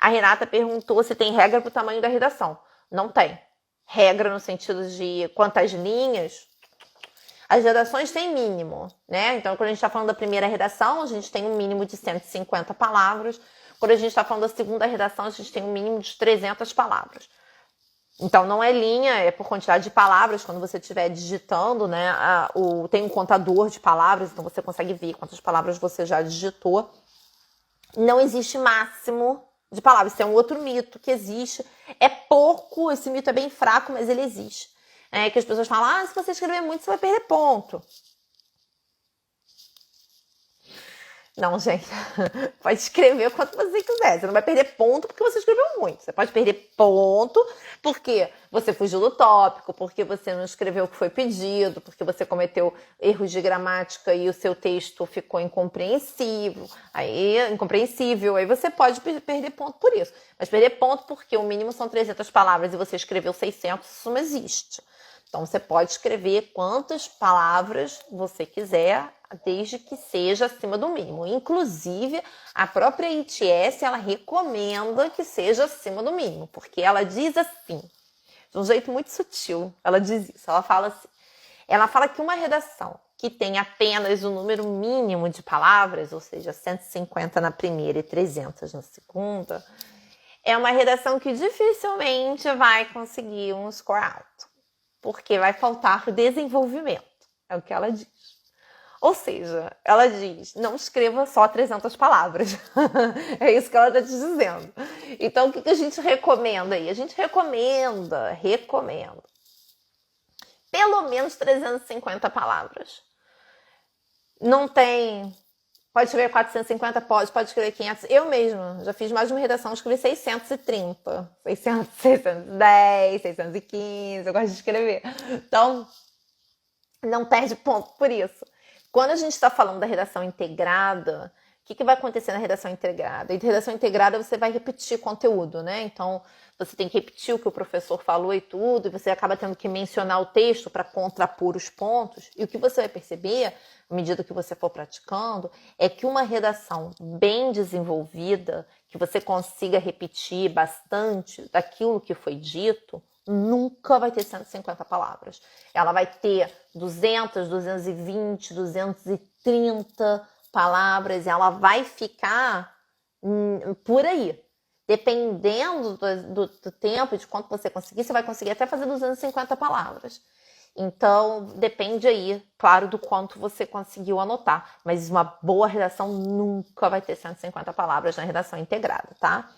A Renata perguntou se tem regra para o tamanho da redação. Não tem. Regra no sentido de quantas linhas. As redações têm mínimo, né? Então, quando a gente está falando da primeira redação, a gente tem um mínimo de 150 palavras. Quando a gente está falando da segunda redação, a gente tem um mínimo de 300 palavras. Então, não é linha, é por quantidade de palavras. Quando você estiver digitando, né, tem um contador de palavras, então você consegue ver quantas palavras você já digitou. Não existe máximo de palavras. Isso é um outro mito que existe. É pouco, esse mito é bem fraco, mas ele existe. É que as pessoas falam, se você escrever muito, você vai perder ponto. Não, gente, pode escrever o quanto você quiser. Você não vai perder ponto porque você escreveu muito. Você pode perder ponto porque você fugiu do tópico, porque você não escreveu o que foi pedido, porque você cometeu erros de gramática e o seu texto ficou incompreensível. Aí você pode perder ponto por isso. Mas perder ponto porque o mínimo são 300 palavras e você escreveu 600, isso não existe. Então, você pode escrever quantas palavras você quiser, desde que seja acima do mínimo. Inclusive, a própria ITS, ela recomenda que seja acima do mínimo, porque ela diz assim, de um jeito muito sutil, ela diz isso, ela fala assim, ela fala que uma redação que tem apenas o número mínimo de palavras, ou seja, 150 na primeira e 300 na segunda, é uma redação que dificilmente vai conseguir um score alto. Porque vai faltar desenvolvimento, é o que ela diz. Ou seja, ela diz, não escreva só 300 palavras. É isso que ela está te dizendo. Então, o que a gente recomenda aí? A gente recomenda pelo menos 350 palavras. Não tem... Pode escrever 450? Pode escrever 500. Eu mesma já fiz mais de uma redação, escrevi 630, 600, 610, 615, eu gosto de escrever. Então, não perde ponto por isso. Quando a gente está falando da redação integrada, o que vai acontecer na redação integrada? Em redação integrada você vai repetir conteúdo, né? Então, você tem que repetir o que o professor falou e tudo, e você acaba tendo que mencionar o texto para contrapor os pontos. E o que você vai perceber, à medida que você for praticando, é que uma redação bem desenvolvida, que você consiga repetir bastante daquilo que foi dito, nunca vai ter 150 palavras. Ela vai ter 200, 220, 230 palavras, e ela vai ficar por aí. Dependendo do tempo, de quanto você conseguir, você vai conseguir até fazer 250 palavras. Então, depende aí, claro, do quanto você conseguiu anotar. Mas uma boa redação nunca vai ter 150 palavras na redação integrada, tá?